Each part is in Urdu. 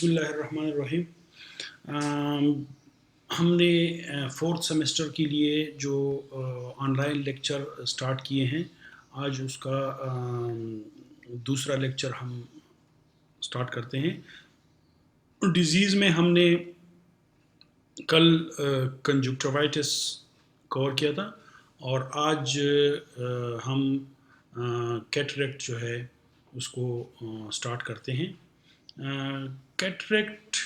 بسم اللہ الرحمن الرحیم۔ ہم نے فورتھ سیمسٹر کے لیے جو آن لائن لیکچر سٹارٹ کیے ہیں، آج اس کا دوسرا لیکچر ہم سٹارٹ کرتے ہیں۔ ڈیزیز میں ہم نے کل کنجکٹیوائٹس کور کیا تھا، اور آج ہم کیٹریکٹ جو ہے اس کو سٹارٹ کرتے ہیں۔ کیٹریکٹ،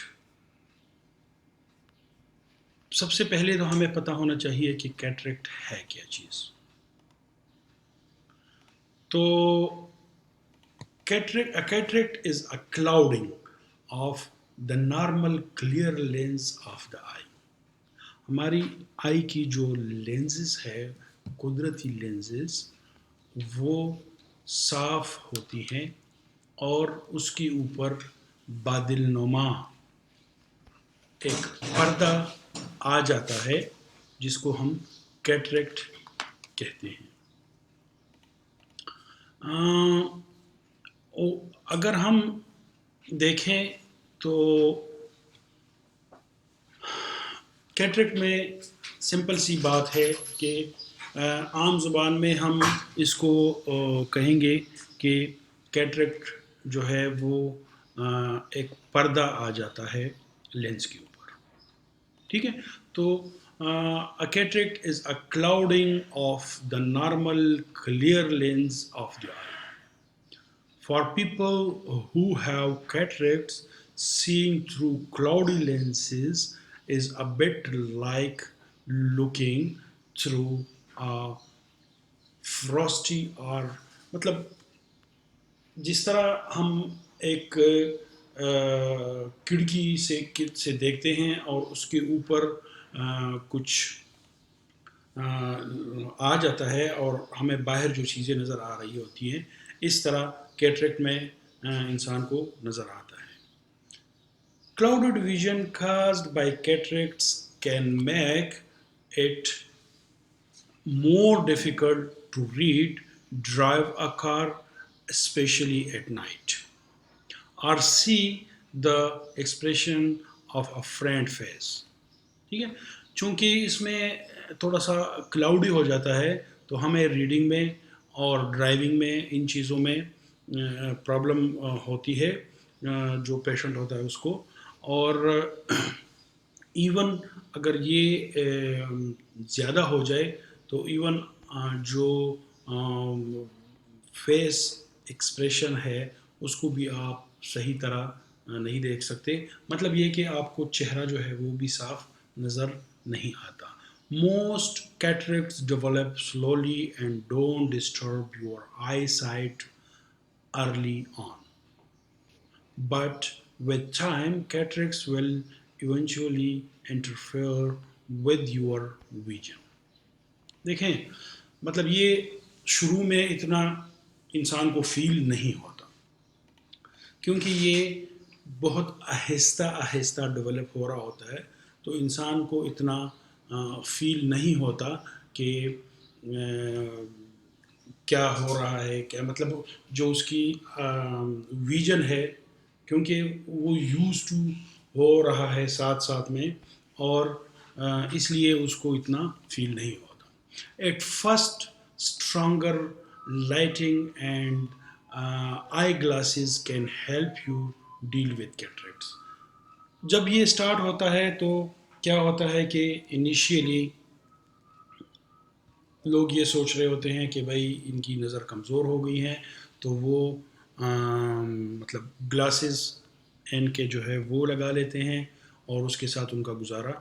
سب سے پہلے تو ہمیں پتہ ہونا چاہیے کہ کیٹریکٹ ہے کیا چیز۔ تو cataract is a clouding of the normal clear lens of the eye. ہماری آئی کی جو لینزز ہے، قدرتی لینزز، وہ صاف ہوتی ہیں اور اس کے اوپر بادل نما ایک پردہ آ جاتا ہے جس کو ہم کیٹریکٹ کہتے ہیں۔ اگر ہم دیکھیں تو کیٹریکٹ میں سمپل سی بات ہے کہ عام زبان میں ہم اس کو کہیں گے کہ کیٹریکٹ جو ہے وہ ایک پردہ آ جاتا ہے لینس کے اوپر، ٹھیک ہے۔ تو cataract is a clouding of the normal clear lens of the eye. For people who have cataracts, seeing through cloudy lenses is a bit like looking through a frosty or مطلب جس طرح ہم ایک کھڑکی سے دیکھتے ہیں اور اس کے اوپر کچھ آ جاتا ہے اور ہمیں باہر جو چیزیں نظر آ رہی ہوتی ہیں، اس طرح کیٹریکٹ میں انسان کو نظر آتا ہے۔ Clouded vision caused by cataracts can make it more difficult to read, drive a car, especially at night, or see the expression of a friend face. ٹھیک ہے، چونکہ اس میں تھوڑا سا کلاؤڈی ہو جاتا ہے تو ہمیں ریڈنگ میں اور ڈرائیونگ میں ان چیزوں میں پرابلم ہوتی ہے جو پیشنٹ ہوتا ہے اس کو۔ اور ایون اگر یہ زیادہ ہو جائے تو ایون جو فیس ایکسپریشن ہے اس کو بھی آپ صحیح طرح نہیں دیکھ سکتے، مطلب یہ کہ آپ کو چہرہ جو ہے وہ بھی صاف نظر نہیں آتا۔ Most cataracts develop slowly and don't disturb your eyesight early on. But with time, cataracts will eventually interfere with your vision. دیکھیں، مطلب یہ شروع میں اتنا انسان کو فیل نہیں ہوتا، کیونکہ یہ بہت آہستہ آہستہ ڈیولپ ہو رہا ہوتا ہے، تو انسان کو اتنا فیل نہیں ہوتا کہ کیا ہو رہا ہے، کیا مطلب جو اس کی ویژن ہے، کیونکہ وہ یوز ٹو ہو رہا ہے ساتھ ساتھ میں، اور اس لیے اس کو اتنا فیل نہیں ہوتا۔ At first stronger lighting and eye glasses can help you deal with cataracts. جب یہ اسٹارٹ ہوتا ہے تو کیا ہوتا ہے کہ انیشیلی لوگ یہ سوچ رہے ہوتے ہیں کہ بھائی ان کی نظر کمزور ہو گئی ہے، تو وہ مطلب گلاسز ان کے جو ہے وہ لگا لیتے ہیں اور اس کے ساتھ ان کا گزارا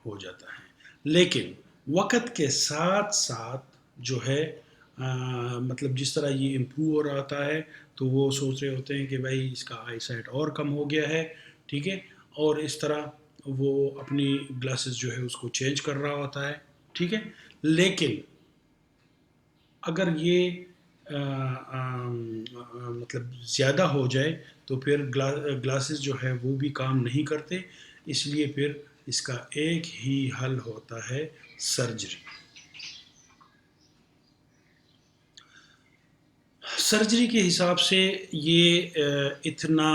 ہو جاتا ہے۔ لیکن وقت کے ساتھ ساتھ جو ہے مطلب جس طرح یہ امپروو ہو رہا ہے تو وہ سوچ رہے ہوتے ہیں کہ بھائی اس کا آئی سائٹ اور کم ہو گیا ہے، ٹھیک ہے، اور اس طرح وہ اپنی گلاسز جو ہے اس کو چینج کر رہا ہوتا ہے، ٹھیک ہے۔ لیکن اگر یہ مطلب زیادہ ہو جائے تو پھر گلاسز جو ہے وہ بھی کام نہیں کرتے، اس لیے پھر اس کا ایک ہی حل ہوتا ہے، سرجری۔ سرجری کے حساب سے یہ اتنا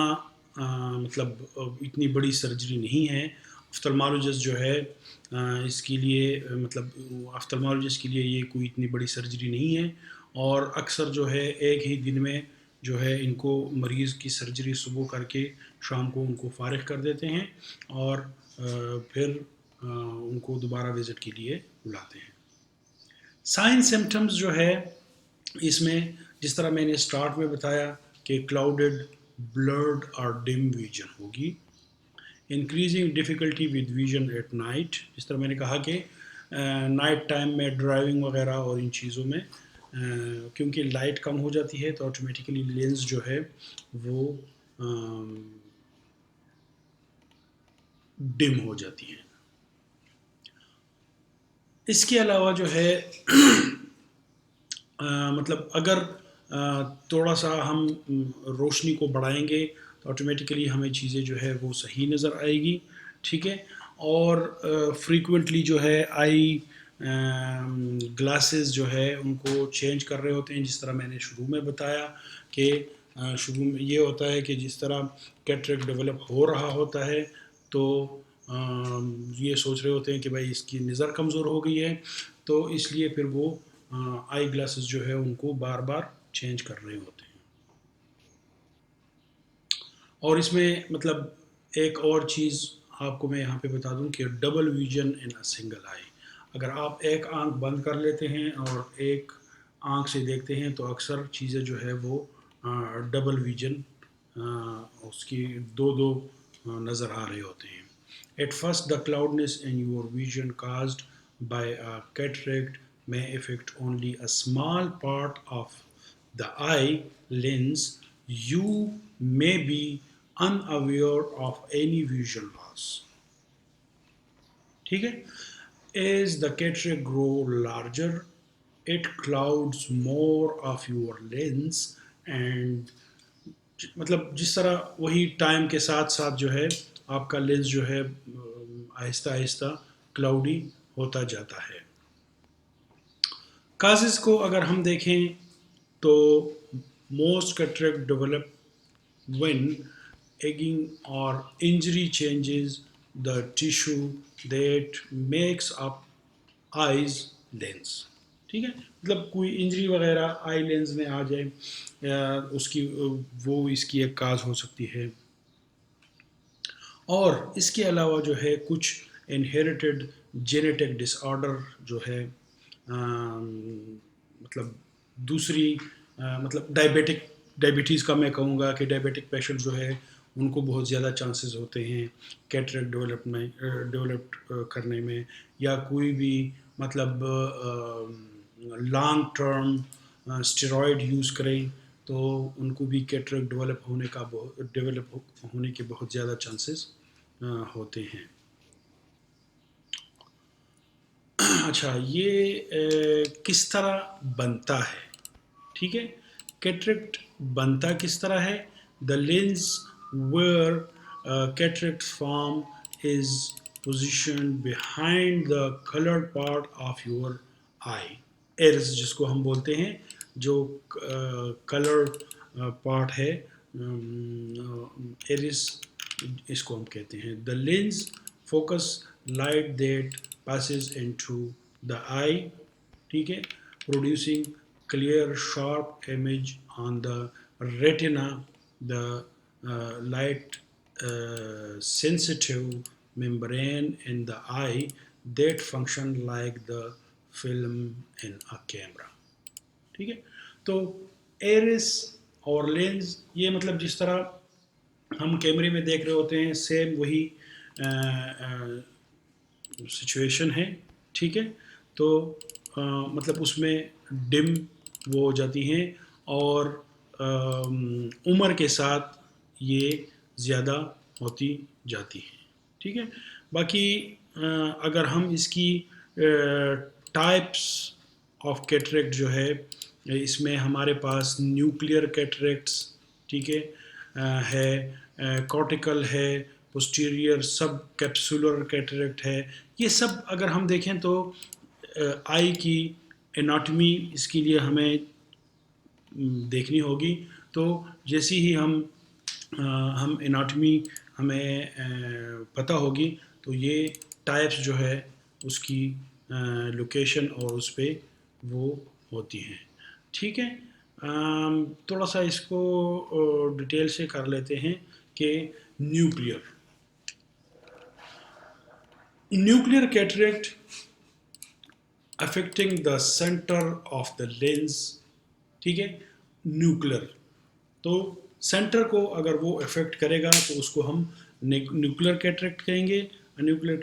مطلب اتنی بڑی سرجری نہیں ہے. آفتلمالوجسٹ جو ہے اس کے لیے مطلب آفتلمالوجسٹ کے لیے یہ کوئی اتنی بڑی سرجری نہیں ہے، اور اکثر جو ہے ایک ہی دن میں جو ہے ان کو مریض کی سرجری صبح کر کے شام کو ان کو فارغ کر دیتے ہیں، اور پھر ان کو دوبارہ وزٹ کے لیے بلاتے ہیں. سائن سمٹمز جو ہے اس میں جس طرح میں نے اسٹارٹ میں بتایا کہ کلاؤڈڈ، بلرڈ اور ڈم ویژن ہوگی. Increasing difficulty with vision at night, جس طرح میں نے کہا کہ نائٹ ٹائم میں ڈرائیونگ وغیرہ اور ان چیزوں میں کیونکہ لائٹ کم ہو جاتی ہے تو آٹومیٹیکلی لینس جو ہے وہ ڈم ہو جاتی ہے. اس کے علاوہ جو ہے مطلب اگر تھوڑا سا ہم روشنی کو بڑھائیں گے تو آٹومیٹیکلی ہمیں چیزیں جو ہے وہ صحیح نظر آئے گی. ٹھیک ہے، اور فریکوینٹلی جو ہے آئی گلاسز جو ہے ان کو چینج کر رہے ہوتے ہیں، جس طرح میں نے شروع میں بتایا کہ شروع میں یہ ہوتا ہے کہ جس طرح کیٹریکٹ ڈیولپ ہو رہا ہوتا ہے تو یہ سوچ رہے ہوتے ہیں کہ بھائی اس کی نظر کمزور ہو گئی ہے، تو اس لیے پھر وہ آئی گلاسز جو ہے ان کو بار بار چینج کر رہے ہوتے ہیں. اور اس میں مطلب ایک اور چیز آپ کو میں یہاں پہ بتا دوں کہ double vision in a single I, اگر آپ ایک آنکھ بند کر لیتے ہیں اور ایک آنکھ سے دیکھتے ہیں تو اکثر چیزیں جو ہے وہ ڈبل ویژن اس کی دو نظر آ رہے ہوتے ہیں. At first the cloudiness in your vision caused by cataract may affect only a small part of the eye lens. You may be unaware of any visual loss. ٹھیک ہے. As the cataract grow larger, it clouds more of your lens and مطلب جس طرح وہی ٹائم کے ساتھ ساتھ جو ہے آپ کا لینس جو ہے آہستہ آہستہ کلاؤڈی ہوتا جاتا ہے. کازز کو اگر ہم دیکھیں تو most cataract develop when egging or injury changes the tissue that makes up eyes lens. ٹھیک ہے، مطلب کوئی انجری وغیرہ آئی لینز میں آ جائے اس کی وہ اس کی ایک کاز ہو سکتی ہے. اور اس کے علاوہ جو ہے کچھ انہیریٹڈ جینیٹک ڈس آرڈر جو ہے مطلب دوسری مطلب ڈائبٹیز کا میں کہوں گا کہ ڈائبٹک پیشنٹ جو ہے ان کو بہت زیادہ چانسز ہوتے ہیں کیٹریکٹ ڈیولپ کرنے میں، یا کوئی بھی مطلب لانگ ٹرم اسٹیرائڈ یوز کریں تو ان کو بھی کیٹریکٹ ڈیولپ ہونے کے بہت زیادہ چانسز ہوتے ہیں. اچھا، یہ کس طرح بنتا ہے؟ ٹھیک ہے، کیٹریکٹ بنتا کس طرح ہے؟ The lens where cataract form is position behind the coloured part of your eye. Iris جس کو ہم بولتے ہیں، جو کلرڈ پارٹ ہے ایرس اس کو ہم کہتے ہیں. The lens focus light that passes into the eye. ٹھیک ہے، producing clear sharp image on the retina. The light sensitive membrane in the eye that function like the film in a camera. ٹھیک ہے، تو ایرس اور لینز یہ مطلب جس طرح ہم کیمرے میں دیکھ رہے ہوتے ہیں سیم وہی سچویشن ہے. ٹھیک ہے، تو مطلب اس میں ڈم وہ ہو جاتی ہیں اور عمر کے ساتھ یہ زیادہ ہوتی جاتی ہیں. ٹھیک ہے، باقی اگر ہم اس کی ٹائپس آف کیٹریکٹ جو ہے اس میں ہمارے پاس نیوکلیئر کیٹریکٹس، ٹھیک ہے کارٹیکل ہے، پوسٹیریئر سب کیپسولر کیٹریکٹ ہے. یہ سب اگر ہم دیکھیں تو آئی کی اناٹمی اس کے لیے ہمیں دیکھنی ہوگی. تو جیسی ہی ہم ہم اناٹمی ہمیں پتہ ہوگی تو یہ ٹائپس جو ہے اس کی لوکیشن اور اس پہ وہ ہوتی ہیں. ٹھیک ہے. تھوڑا سا اس کو ڈیٹیل سے کر لیتے ہیں کہ nuclear cataract affecting the centre of the lens. ٹھیک ہے. نیوکلر تو سینٹر کو اگر وہ افیکٹ کرے گا تو اس کو ہم نیوکلر کیٹریکٹ کہیں گے. نیوکلر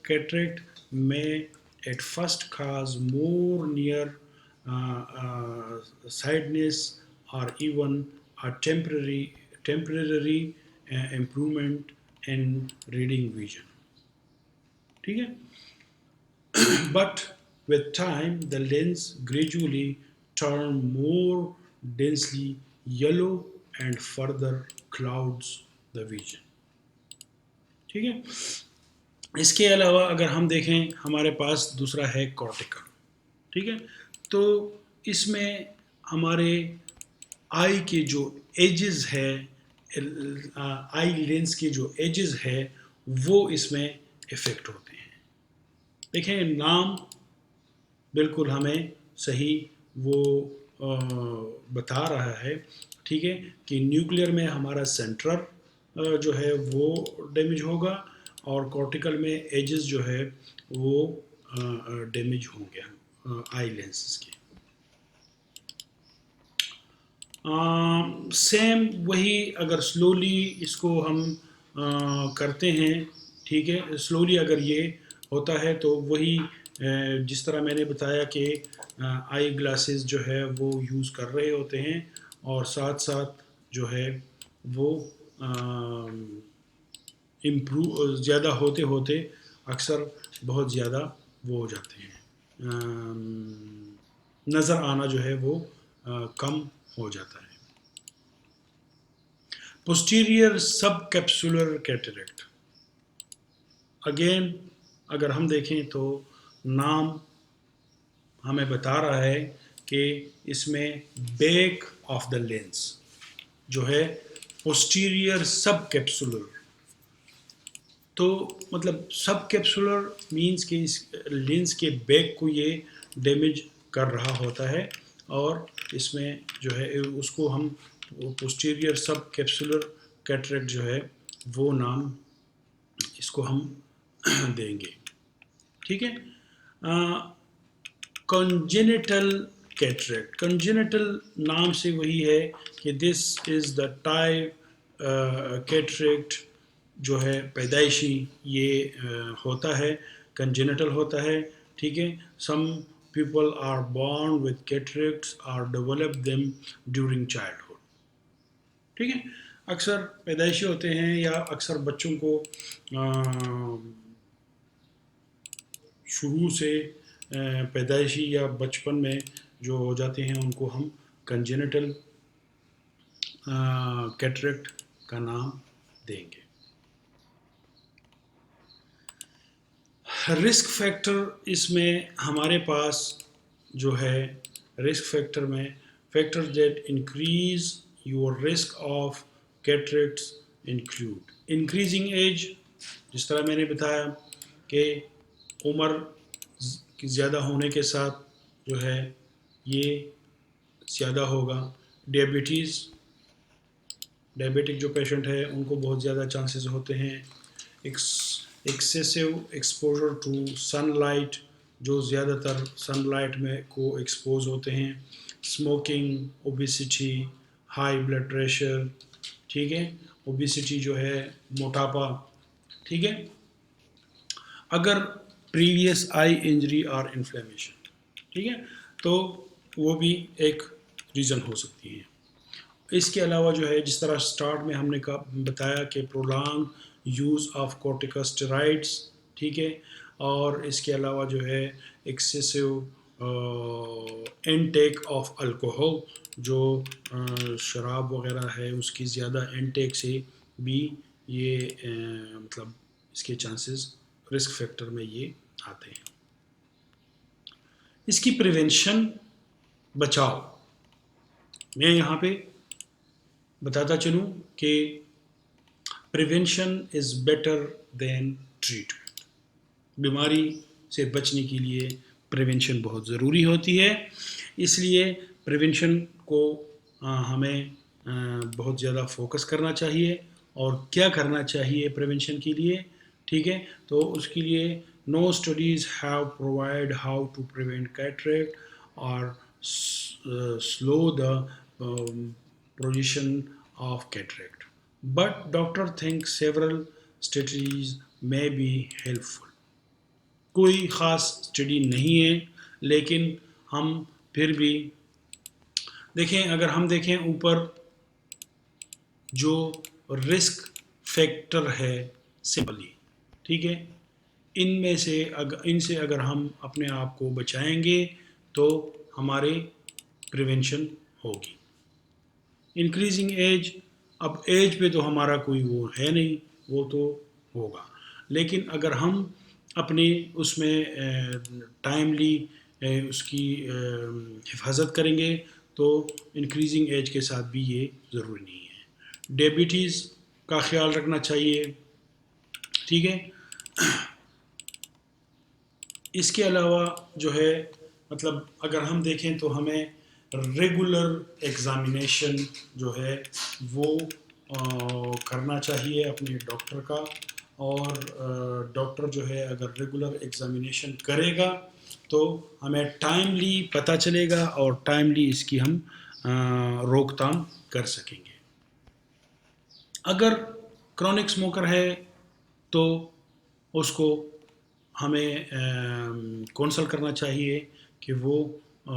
کیٹریکٹ میں at first cause more near sightedness اور even temporary improvement in reading vision. ٹھیک ہے. But with time, the lens gradually turned more densely yellow and further clouds the vision. ٹھیک ہے. اس کے علاوہ اگر ہم دیکھیں ہمارے پاس دوسرا ہے کارٹیکل. ٹھیک ہے. تو اس میں ہمارے آئی کے جو ایجز ہے آئی لینس کے جو ایجز ہے وہ اس میں افیکٹ ہوتے ہیں. دیکھیں نام بالکل ہمیں صحیح وہ بتا رہا ہے. ٹھیک ہے. کہ نیوکلیئر میں ہمارا سینٹرل جو ہے وہ ڈیمیج ہوگا اور کارٹیکل میں ایجز جو ہے وہ ڈیمیج ہوں گے آئی لینسز کے. سیم وہی اگر سلولی اس کو ہم کرتے ہیں. ٹھیک ہے. سلولی اگر یہ ہوتا ہے تو وہی جس طرح میں نے بتایا کہ آئی گلاسز جو ہے وہ یوز کر رہے ہوتے ہیں اور ساتھ ساتھ جو ہے وہ زیادہ ہوتے ہوتے اکثر بہت زیادہ وہ ہو جاتے ہیں. نظر آنا جو ہے وہ کم ہو جاتا ہے. پوسٹیریئر سب کیپسولر کیٹریکٹ. اگین اگر ہم دیکھیں تو نام ہمیں بتا رہا ہے کہ اس میں بیک آف دا لینس جو ہے پوسٹیریئر سب کیپسولر. تو مطلب سب کیپسولر مینس کہ اس لینس کے بیک کو یہ ڈیمیج کر رہا ہوتا ہے اور اس میں جو ہے اس کو ہم پوسٹیریئر سب کیپسولر کیٹریکٹ جو ہے وہ نام اس کو ہم دیں گے. ٹھیک ہے. Congenital cataract. کنجینیٹل نام سے وہی ہے کہ دس از دا ٹائپ کیٹریکٹ جو ہے پیدائشی یہ ہوتا ہے کنجینیٹل ہوتا ہے. ٹھیک ہے. Some people are born with cataracts اور ڈیولپ دیم ڈیورنگ چائلڈہڈ. ٹھیک ہے. اکثر پیدائشی ہوتے ہیں یا اکثر بچوں کو شروع سے پیدائشی یا بچپن میں جو ہو جاتے ہیں ان کو ہم کنجینیٹل کیٹریکٹ کا نام دیں گے. رسک فیکٹر اس میں ہمارے پاس جو ہے رسک فیکٹر میں factor that increase your risk of cataracts include increasing age. جس طرح میں نے بتایا کہ عمر زیادہ ہونے کے ساتھ جو ہے یہ زیادہ ہوگا. ڈائبٹک جو پیشنٹ ہے ان کو بہت زیادہ چانسز ہوتے ہیں. Excessive exposure to sunlight جو زیادہ تر سن لائٹ میں کو ایکسپوز ہوتے ہیں. Smoking, obesity, high blood pressure. ٹھیک ہے. اوبیسٹی جو ہے موٹاپا. ٹھیک ہے. اگر پریویس آئی انجری اور انفلیمیشن. ٹھیک ہے. تو وہ بھی ایک ریزن ہو سکتی ہے. اس کے علاوہ جو ہے جس طرح سٹارٹ میں ہم نے بتایا کہ پرولانگ یوز آف کورٹیکوسٹیرائڈس. ٹھیک ہے. اور اس کے علاوہ جو ہے ایکسیسو انٹیک آف الکوہول جو شراب وغیرہ ہے اس کی زیادہ انٹیک سے بھی یہ مطلب اس کے چانسز رسک فیکٹر میں یہ آتے ہیں. اس کی پریونشن بچاؤ میں یہاں پہ بتاتا چلوں کہ prevention is better than treatment. بیماری سے بچنے کے لیے پریونشن بہت ضروری ہوتی ہے. اس لیے پریونشن کو ہمیں بہت زیادہ فوکس کرنا چاہیے. اور کیا کرنا چاہیے پریونشن کے لیے؟ ٹھیک ہے، تو اس کے لیے no studies have provide how to prevent cataract اور slow the progression of cataract. But doctor think several strategies may be helpful. کوئی خاص اسٹڈی نہیں ہے، لیکن ہم پھر بھی دیکھیں، اگر ہم دیکھیں اوپر جو رسک فیکٹر ہے سمپلی، ٹھیک ہے، ان سے اگر ہم اپنے آپ کو بچائیں گے تو ہمارے پریونشن ہوگی. انکریزنگ ایج، اب ایج پہ تو ہمارا کوئی وہ ہے نہیں، وہ تو ہوگا، لیکن اگر ہم اپنے اس میں ٹائملی اس کی حفاظت کریں گے تو انکریزنگ ایج کے ساتھ بھی یہ ضروری نہیں ہے. ڈیبیٹیز کا خیال رکھنا چاہیے، ٹھیک ہے. اس کے علاوہ جو ہے مطلب اگر ہم دیکھیں تو ہمیں ریگولر ایگزامینیشن جو ہے وہ کرنا چاہیے اپنے ڈاکٹر کا. اور ڈاکٹر جو ہے اگر ریگولر ایگزامینیشن کرے گا تو ہمیں ٹائملی پتہ چلے گا اور ٹائملی اس کی ہم روک تھام کر سکیں گے. اگر کرونک اسموکر ہے تو اس کو ہمیں کونسل کرنا چاہیے کہ وہ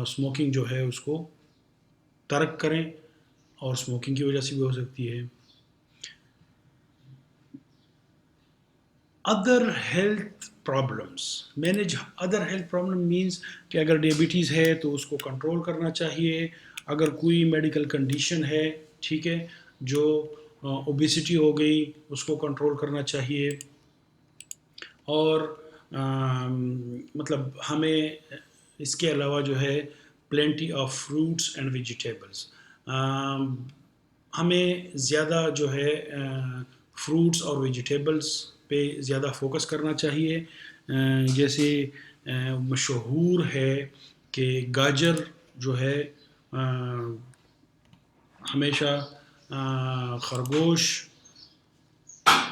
اسموکنگ جو ہے اس کو ترک کریں، اور اسموکنگ کی وجہ سے بھی ہو سکتی ہے. Other health problems, manage other health problem means کہ اگر ڈیبیٹیز ہے تو اس کو کنٹرول کرنا چاہیے. اگر کوئی میڈیکل کنڈیشن ہے، ٹھیک ہے، جو اوبیسٹی ہو گئی، اس کو کنٹرول کرنا چاہیے. اور مطلب ہمیں اس کے علاوہ جو ہے plenty of fruits and vegetables, ہمیں زیادہ جو ہے فروٹس اور ویجیٹیبلس پہ زیادہ فوکس کرنا چاہیے. جیسے مشہور ہے کہ گاجر جو ہے ہمیشہ خرگوش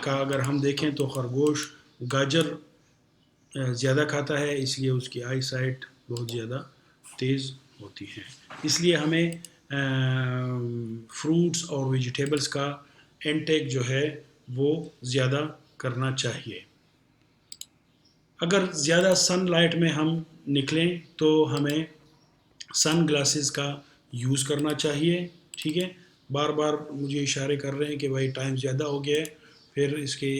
کا اگر ہم دیکھیں تو خرگوش گاجر زیادہ کھاتا ہے، اس لیے اس کی آئی سائٹ بہت زیادہ تیز ہوتی ہے. اس لیے ہمیں فروٹس اور ویجیٹیبلس کا انٹیک جو ہے وہ زیادہ کرنا چاہیے. اگر زیادہ سن لائٹ میں ہم نکلیں تو ہمیں سن گلاسز کا یوز کرنا چاہیے، ٹھیک ہے. بار بار مجھے اشارے کر رہے ہیں کہ بھائی ٹائم زیادہ ہو گیا ہے، پھر اس کے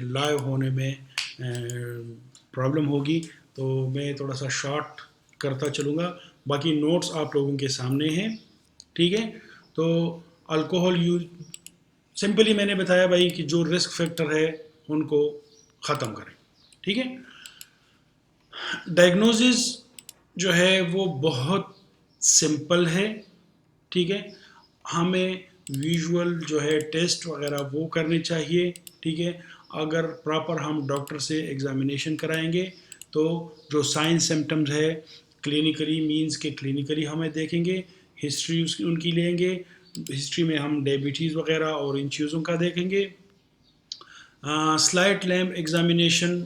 لائیو ہونے میں پرابلم ہوگی، تو میں تھوڑا سا شارٹ کرتا چلوں گا. باقی نوٹس آپ لوگوں کے سامنے ہیں، ٹھیک ہے. تو الکوہول یوز سمپلی میں نے بتایا بھائی کہ جو رسک فیکٹر ہے ان کو ختم کریں، ٹھیک ہے. ڈائگنوزز جو ہے وہ بہت سمپل ہے، ٹھیک ہے. ہمیں ویژول جو ہے ٹیسٹ وغیرہ وہ کرنے چاہیے، ٹھیک ہے. اگر پراپر ہم ڈاکٹر سے ایگزامینیشن کرائیں گے تو جو سائن سمٹمز ہے کلینکلی مینز کہ کلینکلی ہمیں دیکھیں گے، ہسٹری ان کی لیں گے، ہسٹری میں ہم ڈائبٹیز وغیرہ اور ان چیزوں کا دیکھیں گے. سلائٹ لیمپ ایگزامینیشن،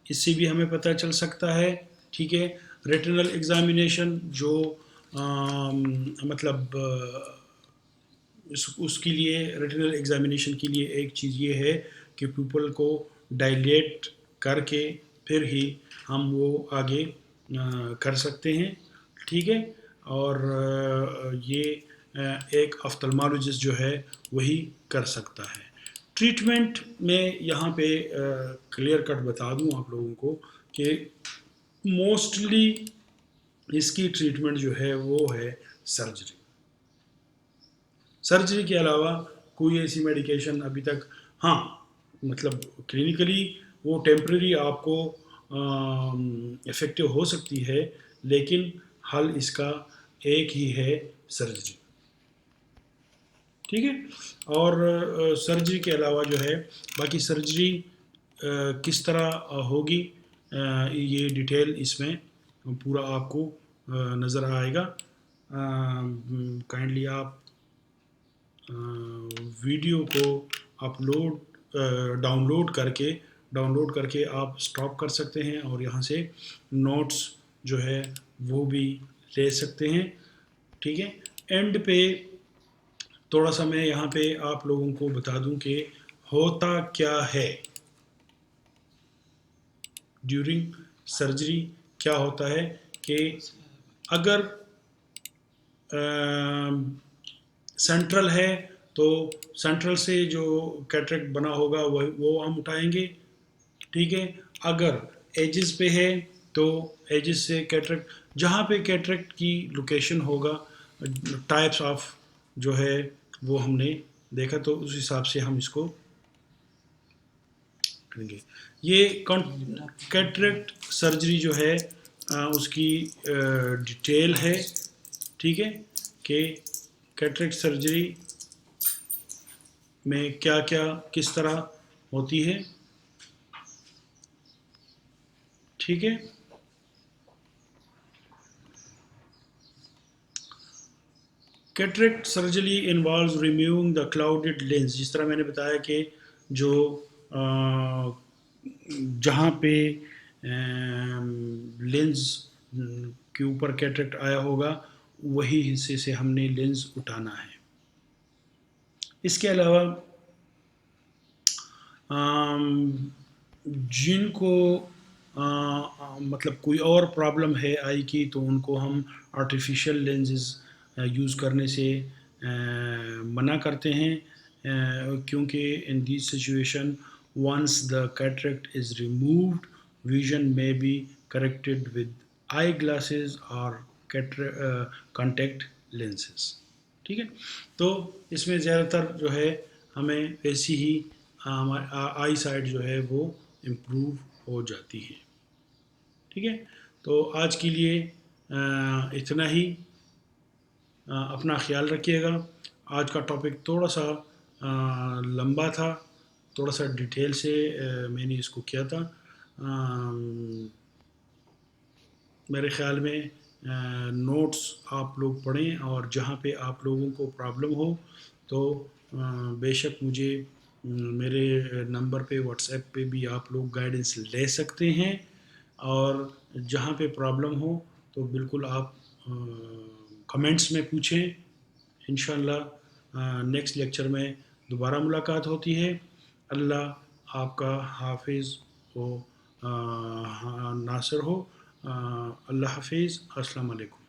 اس سے بھی ہمیں پتہ چل سکتا ہے، ٹھیک ہے. ریٹنل ایگزامینیشن جو مطلب اس کے لیے ریٹنل ایگزامینیشن کے لیے ایک چیز یہ ہے کہ پیپل کو ڈائلیٹ کر کے پھر ہی ہم وہ آگے کر سکتے ہیں، ٹھیک ہے. اور یہ ایک آفتلمالوجسٹ جو ہے وہی کر سکتا ہے. ٹریٹمنٹ میں یہاں پہ کلیئر کٹ بتا دوں آپ لوگوں کو کہ موسٹلی اس کی ٹریٹمنٹ جو ہے وہ ہے سرجری. سرجری کے علاوہ کوئی ایسی میڈیکیشن ابھی تک، ہاں مطلب کلینکلی وہ ٹیمپریری آپ کو افیکٹو ہو سکتی ہے، لیکن حل اس کا ایک ہی ہے، سرجری. ٹھیک ہے. اور سرجری کے علاوہ جو ہے باقی سرجری کس طرح ہوگی یہ ڈیٹیل اس میں پورا آپ کو نظر آئے گا. کائنڈلی آپ ویڈیو کو ڈاؤن لوڈ کر کے آپ اسٹاپ کر سکتے ہیں اور یہاں سے نوٹس جو ہے وہ بھی لے سکتے ہیں. ٹھیک ہے. اینڈ پہ تھوڑا سا میں یہاں پہ آپ لوگوں کو بتا دوں کہ ہوتا کیا ہے ڈیورنگ سرجری. کیا ہوتا ہے کہ اگر سینٹرل ہے تو سینٹرل سے جو کیٹریکٹ بنا ہوگا وہ ہم اٹھائیں گے. ٹھیک ہے. اگر ایجز پہ ہے تو ایجز سے کیٹریکٹ جہاں پہ کیٹریکٹ کی لوکیشن ہوگا ٹائپس آف جو ہے وہ ہم نے دیکھا تو اس حساب سے ہم اس کو کریں گے. یہ کیٹریکٹ سرجری جو ہے اس کی ڈیٹیل ہے. ٹھیک ہے کہ کیٹریکٹ سرجری میں کیا کیا کس طرح ہوتی ہے. ٹھیک ہے. Cataract surgery involves removing the clouded lens. جس طرح میں نے بتایا کہ جو جہاں پہ لینز کے اوپر کیٹریکٹ آیا ہوگا وہی حصے سے ہم نے لینز اٹھانا ہے. اس کے علاوہ جن کو مطلب کوئی اور پرابلم ہے آئی کی تو ان کو ہم آرٹیفیشیل لینزز یوز کرنے سے منع کرتے ہیں کیونکہ in these situation once the cataract is removed vision may be corrected with eye glasses اور کانٹیکٹ لینسز. ٹھیک ہے. تو اس میں زیادہ تر جو ہے ہمیں ایسی ہی آئی سائٹ جو ہے وہ امپروو ہو جاتی ہے. ٹھیک ہے. تو آج کے لیے اتنا ہی. اپنا خیال رکھیے گا. آج کا ٹاپک تھوڑا سا لمبا تھا, تھوڑا سا ڈیٹیل سے میں نے اس کو کیا تھا. میرے خیال میں نوٹس آپ لوگ پڑھیں اور جہاں پہ آپ لوگوں کو پرابلم ہو تو بے شک مجھے میرے نمبر پہ واٹس ایپ پہ بھی آپ لوگ گائیڈنس لے سکتے ہیں. اور جہاں پہ پرابلم ہو تو بالکل آپ کمنٹس میں پوچھیں. انشاءاللہ نیکسٹ لیکچر میں دوبارہ ملاقات ہوتی ہے. اللہ آپ کا حافظ ہو, ناصر ہو. اللہ حافظ. السلام علیکم.